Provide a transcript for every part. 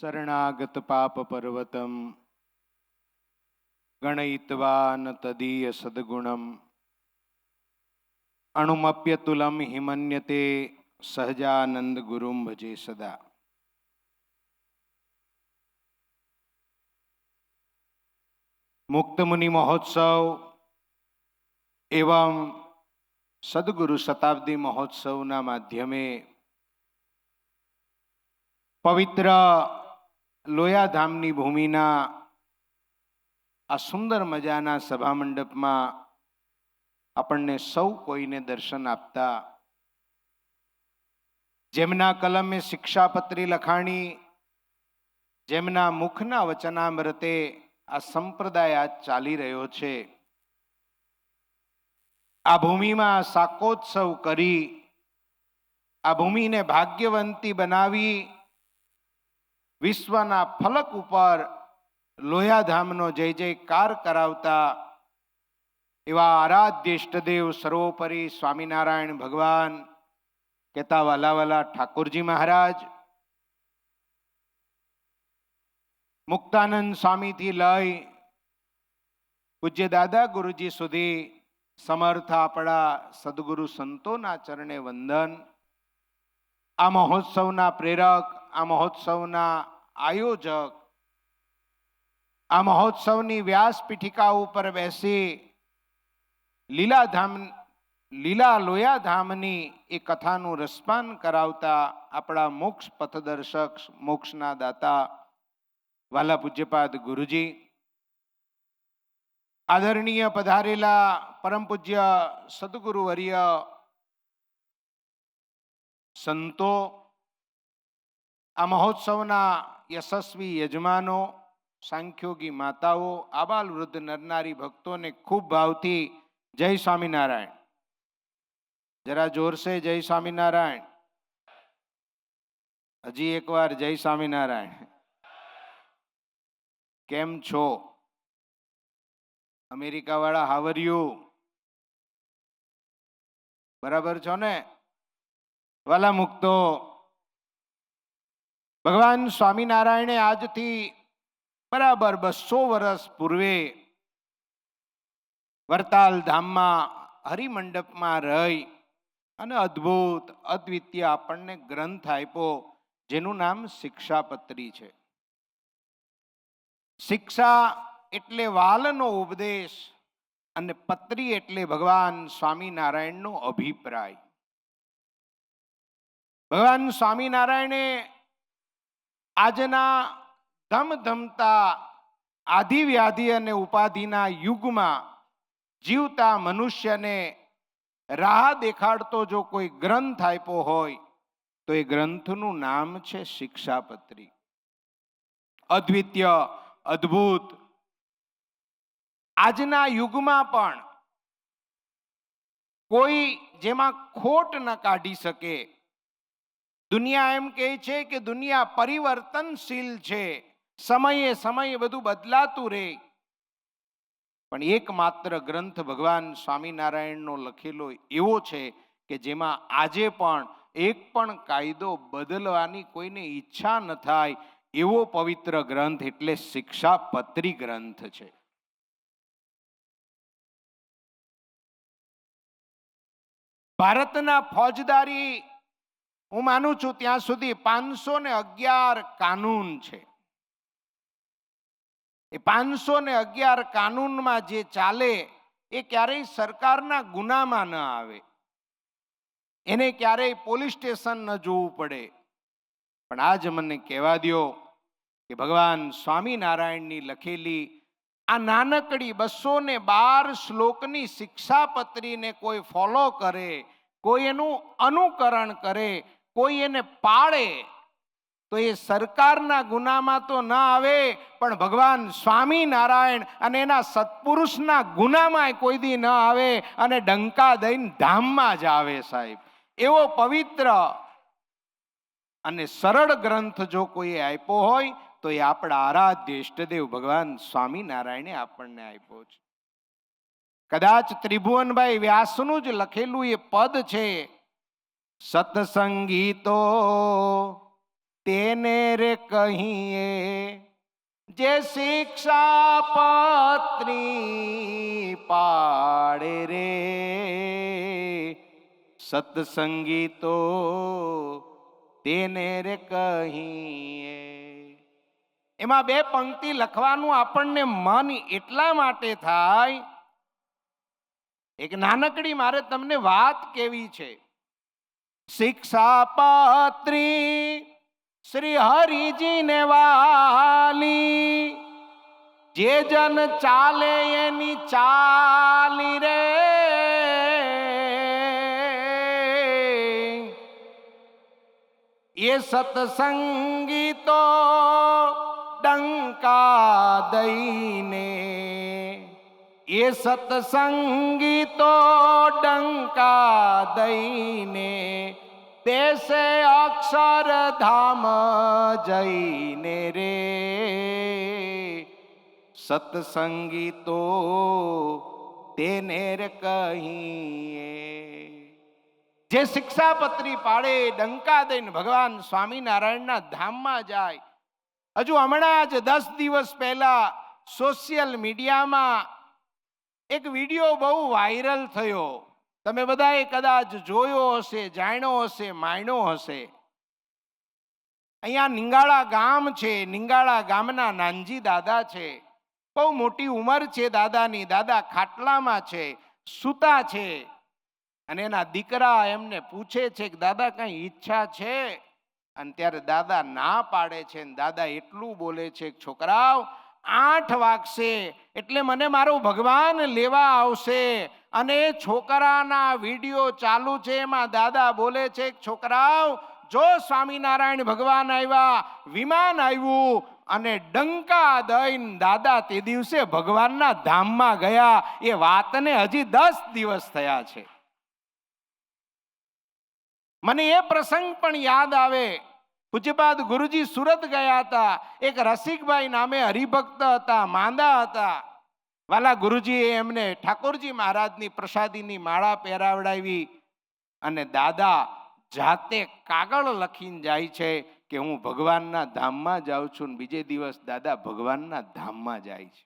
શરણાગત પાપ પર્વતમ ગણયિત્વા ન તદીય સદગુણમ અણુમપ્યતુલમ હિમન્યતે સહજાનંદ ગુરુમ ભજે સદા. મુક્ત મુનિ મહોત્સવ એવં સદગુરુ શતાબ્દી મહોત્સવના માધ્યમે પવિત્ર લોયાધામની ભૂમિના આ સુંદર મજાના સભા મંડપમાં આપણને સૌ કોઈને દર્શન આપતા, જેમના કલમે શિક્ષાપત્રી લખાણી, જેમના મુખના વચનામૃતે આ સંપ્રદાય આજ ચાલી રહ્યો છે, આ ભૂમિમાં શાકોત્સવ કરી આ ભૂમિને ભાગ્યવંતી બનાવી વિશ્વના ફલક ઉપર લોયાધામનો જય જયકાર કરાવતા એવા આરાધ્ય ઇષ્ટદેવ સર્વોપરી સ્વામિનારાયણ ભગવાન કહેતા વાલાવાલા ઠાકોરજી મહારાજ, મુક્તાનંદ સ્વામીથી લઈ પૂજ્ય દાદા ગુરુજી સુધી સમર્થ આપણા સદગુરુ સંતોના ચરણે વંદન. આ મહોત્સવના પ્રેરક, આ મહોત્સવના આયોજક, આ મહોત્સવની વ્યાસપીઠિકા ઉપર બેસી લીલા લોયાધામની એ કથાનું રસપાન કરાવતા આપણા મોક્ષ પથદર્શક, મોક્ષના દાતા વાલા પૂજ્યપાદ ગુરુજી, આદરણીય પધારેલા પરમ પૂજ્ય સદગુરુ વર્ય સંતો, આ મહોત્સવના યશસ્વી યજમાનો, સાંખ્યોગી માતાઓ, આબાલ વૃદ્ધ નરનારી ભક્તોને ખૂબ ભાવથી જય સ્વામિનારાયણ. જરા જોર સે જય સ્વામિનારાયણ. હજી એકવાર જય સ્વામિનારાયણ. કેમ છો અમેરિકા વાળા? How are you? બરાબર છો ને વાલા મુક્તો? ભગવાન સ્વામિનારાયણે આજથી બરાબર 200 વર્ષ પૂર્વે વરતાલ ધામમાં હરિમંડપમાં રહી અને અદ્ભુત અદ્વિતીય આપણને ગ્રંથ આપ્યો, જેનું નામ શિક્ષાપત્રી છે. શિક્ષા એટલે વાલનો ઉપદેશ અને પત્રી એટલે ભગવાન સ્વામિનારાયણનો અભિપ્રાય. ભગવાન સ્વામિનારાયણે આજના ધમધમતા આધિવ્યાધિ અને ઉપાધિના યુગમાં જીવતા મનુષ્યને રાહ દેખાડતો જો કોઈ ગ્રંથ આપ્યો હોય તો એ ગ્રંથનું નામ છે શિક્ષાપત્રી. અદ્વિતીય, અદ્ભુત. આજના યુગમાં પણ કોઈ જેમાં ખોટ ન કાઢી શકે. દુનિયા એમ કહે છે કે દુનિયા પરિવર્તનશીલ છે, સમયે સમયે બધું બદલાતું રહે, પણ એકમાત્ર ગ્રંથ ભગવાન સ્વામિનારાયણનો લખેલો એવો છે કે જેમાં આજે પણ એક પણ કાયદો બદલવાની કોઈને ઈચ્છા ન થાય એવો પવિત્ર ગ્રંથ એટલે શિક્ષાપત્રી ગ્રંથ છે. ભારતના ફોજદારી હું માનું છું ત્યાં સુધી 511 કાનૂન છે. એ 511 કાનૂનમાં જે ચાલે એ ક્યારેય સરકારના ગુનામાં ન આવે, એને ક્યારેય પોલીસ સ્ટેશન ન જોવું પડે. પણ આજ મને કહેવા દો કે ભગવાન સ્વામિનારાયણની લખેલી આ નાનકડી 212 શ્લોકની શિક્ષાપત્રીને કોઈ ફોલો કરે, કોઈ એનું અનુકરણ કરે, કોઈ એને પાળે તો એ સરકારના ગુનામાં તો ન આવે, પણ ભગવાન સ્વામિનારાયણ અને એના સત્પુરુષના ગુનામાં કોઈ દી ન આવે અને ડંકા દઈને ધામમાં જ આવે. સાહેબ, એવો પવિત્ર અને સરળ ગ્રંથ જો કોઈ આપ્યો હોય તો એ આપણા આરાધ્ય ઇષ્ટદેવ ભગવાન સ્વામિનારાયણે આપણને આપ્યો છે. કદાચ ત્રિભુવનભાઈ વ્યાસનું જ લખેલું એ પદ છે, સત્સંગીતો તેને રે કહીએ જે શિક્ષાપત્રી પાડે રે, સત્સંગી તો તેને રે કહીએ. એમાં બે પંક્તિ લખવાનું આપણને મન એટલા માટે થાય, એક નાનકડી મારે તમને વાત કેવી છે. શિક્ષાપત્રી શ્રી હરિજીને વાલી, જે જન ચાલે એની ચાલી રે, એ સત્સંગી તો ડંકા દઈને, એ સત્સંગી તો ડંકા દઈને દેશે અક્ષરધામ જઈને રે, સત્સંગી તો તેને રે કહીએ. જે શિક્ષાપત્રી પાડે, ડંકા દઈને ભગવાન સ્વામિનારાયણના ધામમાં જાય. હજુ હમણાં જ 10 દિવસ પહેલા સોશિયલ મીડિયામાં એક વિડીયો બહુ વાયરલ થયો. તમે બધાએ કદાચ જોયો હશે, જાણ્યો હશે, માણ્યો હશે. અહીંયા નિંગાળા ગામ છે. નિંગાળા ગામના નાનજી દાદા છે. બહુ મોટી ઉંમર છે દાદાની. દાદા ખાટલામાં છે, સૂતા છે. અને એના દીકરા એમને પૂછે છે કે દાદા કઈ ઈચ્છા છે? અને ત્યારે દાદા ના પાડે છે. દાદા એટલું બોલે છે, છોકરાઓ 8 વાગશે એટલે મને મારો ભગવાન લેવા આવશે. અને છોકરાના વિડીયો ચાલુ છે, એમાં દાદા બોલે છે, છોકરાઓ જો સ્વામિનારાયણ ભગવાન આવ્યા, વિમાન આવ્યું અને ડંકા દઈને દાદા તે દિવસે ભગવાનના ધામમાં ગયા. એ વાતને હજી 10 દિવસ થયા છે. મને એ પ્રસંગ પણ યાદ આવે. પૂજ્યપાદ ગુરુજી સુરત ગયા હતા. એક રસિકભાઈ નામે હરિભક્ત હતા, માંદા હતા. વાલા ગુરુજીએ એમને ઠાકોરજી મહારાજની પ્રસાદીની માળા પહેરાવડાવી. અને દાદા જાતે કાગળ લખીને જાય છે કે હું ભગવાનના ધામમાં જાઉં છું. ને બીજે દિવસ દાદા ભગવાનના ધામમાં જાય છે.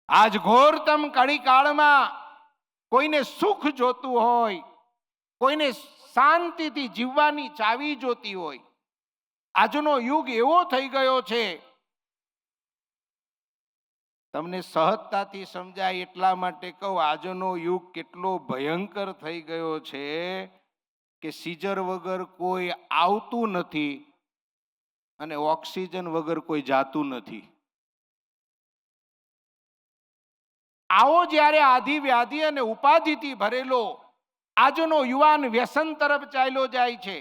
આજ ઘોરતમ કળી કાળમાં કોઈને સુખ જોતું હોય, કોઈને શાંતિથી જીવવાની ચાવી જોતી હોય, આજનો યુગ એવો થઈ ગયો છે. તમને સહજતાથી સમજાય એટલા માટે કહું, આજનો યુગ કેટલો ભયંકર થઈ ગયો છે કે સીઝર વગર કોઈ આવતું નથી અને ઓક્સિજન વગર કોઈ જાતું નથી. આવો જ્યારે આધિ વ્યાધિ અને ઉપાધિથી ભરેલો આજનો યુવાન વ્યસન તરફ ચાલ્યો જાય છે.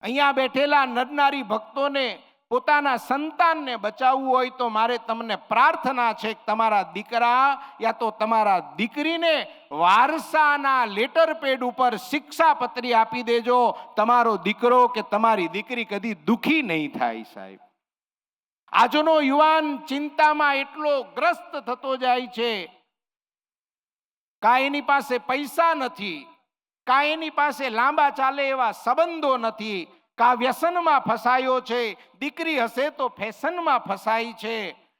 અહીંયા બેઠેલા નરનારી ભક્તોને પોતાના સંતાનને બચાવવું હોય તો મારે તમને પ્રાર્થના છે કે તમારા દીકરા યા તો તમારા દીકરીને વારસાના લેટર પેડ ઉપર શિક્ષાપત્રી આપી દેજો. તમારો દીકરો કે તમારી દીકરી કદી દુખી નહીં થાય. સાહેબ, આજનો યુવાન ચિંતામાં એટલો ગ્રસ્ત થતો જાય છે. કાંઈ એની પાસે પૈસા નથી, કાંઈ એની પાસે લાંબા ચાલે એવા સંબંધો નથી, કા વ્યસનમાં ફસાયો છે, દીકરી હશે તો ફેશનમાં ફસાઈ છે.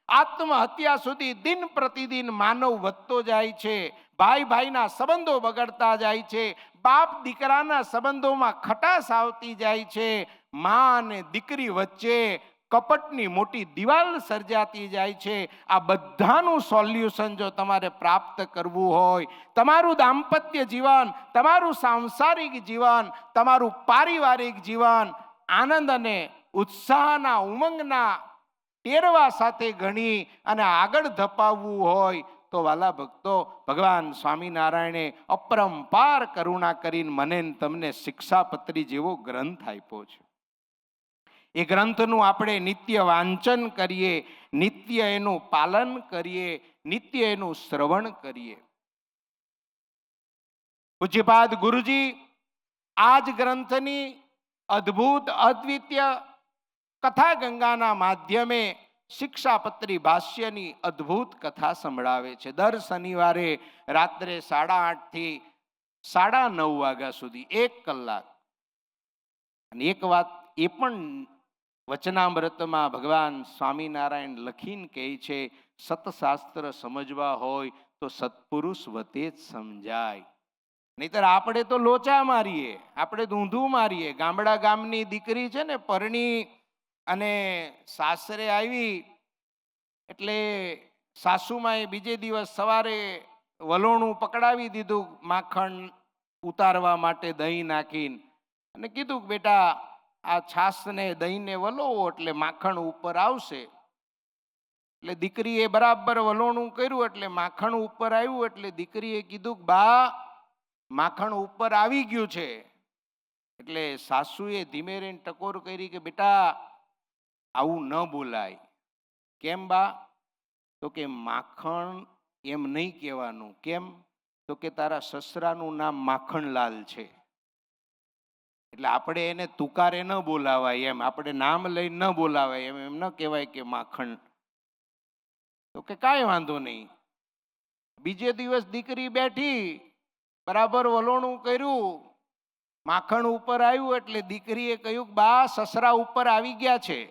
આત્મહત્યા સુધી દિન પ્રતિદિન માનવ વધતો જાય છે. ભાઈ ભાઈના સંબંધો બગડતા જાય છે. બાપ દીકરાના સંબંધોમાં ખટાશ આવતી જાય છે. માં અને દીકરી વચ્ચે કપટની મોટી દિવાલ સર્જાતી જાય છે. આ બધાનું સોલ્યુશન જો તમારે પ્રાપ્ત કરવું હોય, તમારું દાંપત્ય જીવન, તમારું સાંસારિક જીવન, તમારું પારિવારિક જીવન આનંદ અને ઉત્સાહના ઉમંગના ટેરવા સાથે ગણી અને આગળ ધપાવવું હોય તો વાલા ભક્તો, ભગવાન સ્વામિનારાયણે અપરંપાર કરુણા કરીને મને તમને શિક્ષાપત્રી જેવો ગ્રંથ આપ્યો છે. એ ગ્રંથનું આપણે નિત્ય વાંચન કરીએ, નિત્ય એનું પાલન કરીએ, નિત્ય એનું શ્રવણ કરીએ. પૂજ્યપાદ ગુરુજી આ જ ગ્રંથની અદ્ભુત અદ્વિતીય કથા ગંગાના માધ્યમે શિક્ષાપત્રી ભાષ્યની અદ્ભુત કથા સંભળાવે છે. દર શનિવારે રાત્રે 8:30 થી 9:30 વાગ્યા સુધી 1 કલાક અને એક વાત એ પણ વચનામૃતમાં ભગવાન સ્વામિનારાયણ લખીને કહે છે, સતશાસ્ત્ર સમજવા હોય તો સત્પુરુષ વતે જ સમજાય. નહીતર આપણે તો લોચા મારીએ, આપણે ઊંધું મારીએ. ગામડા ગામની દીકરી છે ને પરણી અને સાસરે આવી એટલે સાસુમાએ બીજે દિવસ સવારે વલોણું પકડાવી દીધું માખણ ઉતારવા માટે દહીં નાખીને, અને કીધું કે બેટા આ છાશને દહીંને વલોવો એટલે માખણ ઉપર આવશે. એટલે દીકરીએ બરાબર વલોણું કર્યું એટલે માખણ ઉપર આવ્યું. એટલે દીકરીએ કીધું કે બા માખણ ઉપર આવી ગયું છે. એટલે સાસુએ ધીમે રહીને ટકોર કરી કે બેટા આવું ન બોલાય. કેમ બા? તો કે માખણ એમ નહીં કહેવાનું. કેમ? તો કે તારા સસરાનું નામ માખણલાલ છે, એટલે આપણે એને તુકારે ન બોલાવાય, એમ આપણે નામ લઈ ન બોલાવાય, એમ ન કહેવાય કે માખણ. તો કે કાંઈ વાંધો નહીં. બીજે દિવસ દીકરી બેઠી, બરાબર વલોણું કર્યું, માખણ ઉપર આવ્યું એટલે દીકરીએ કહ્યું બા સસરા ઉપર આવી ગયા છે.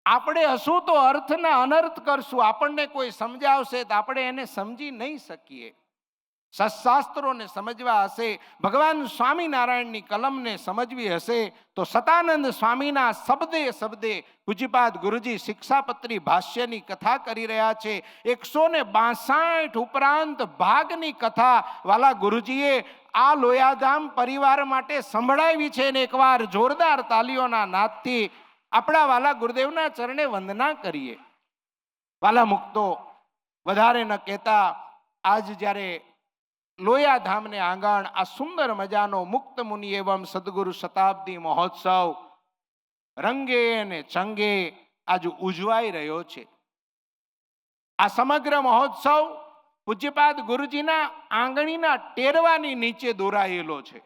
આપણે હશું તો અર્થના અનર્થ કરશું. આપણને કોઈ સમજાવશે તો આપણે એને સમજી નહીં શકીએ. સત્શાસ્ત્રોને સમજવા હશે, ભગવાન સ્વામિનારાયણની કલમને સમજવી હશે તો સતાનંદ સ્વામીના શબ્દે શબ્દે પૂજ્યપાદ ગુરુજી શિક્ષાપત્રી ભાષ્યની કથા કરી રહ્યા છે. 162 ઉપરાંત ભાગની કથા વાલા ગુરુજીએ આ લોયાધામ પરિવાર માટે સંભળાવી છે. અને એકવાર જોરદાર તાલીઓના નાદથી આપણા વાલા ગુરુદેવના ચરણે વંદના કરીએ. વાલા મુક્તો, વધારે ન કહેતા, આજ જ્યારે લોયાધામને આંગણ આ સુંદર મજાનો મુક્ત મુનિ એવં સદગુરુ શતાબ્દી મહોત્સવ રંગે અને ચંગે આજ ઉજવાઈ રહ્યો છે. આ સમગ્ર મહોત્સવ પૂજ્યપાદ ગુરુજીના આંગણીના ટેરવાની નીચે દોરાયેલો છે.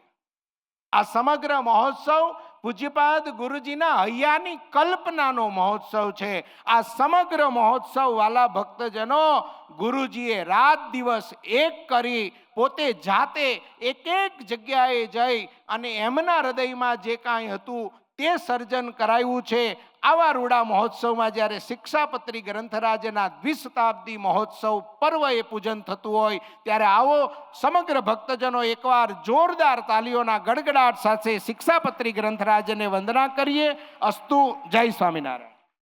આ સમગ્ર મહોત્સવ પૂજ્યપાદ ગુરુજીના હૈયાની કલ્પનાનો મહોત્સવ છે. આ સમગ્ર મહોત્સવ વાલા ભક્તજનો ગુરુજીએ રાત દિવસ એક કરી પોતે જાતે એક એક જગ્યાએ જઈ અને એમના હૃદયમાં જે કાંઈ હતું તે સર્જન કરાયું છે. આવા રૂડા મહોત્સવમાં જ્યારે શિક્ષાપત્રી ગ્રંથરાજના દ્વિશતાબ્દી મહોત્સવ પર્વએ પૂજન થતું હોય ત્યારે આવો સમગ્ર ભક્તજનો એકવાર જોરદાર તાલીઓના ગડગડાટ સાથે શિક્ષાપત્રી ગ્રંથરાજને વંદના કરીએ. અસ્તુ. જય સ્વામિનારાયણ.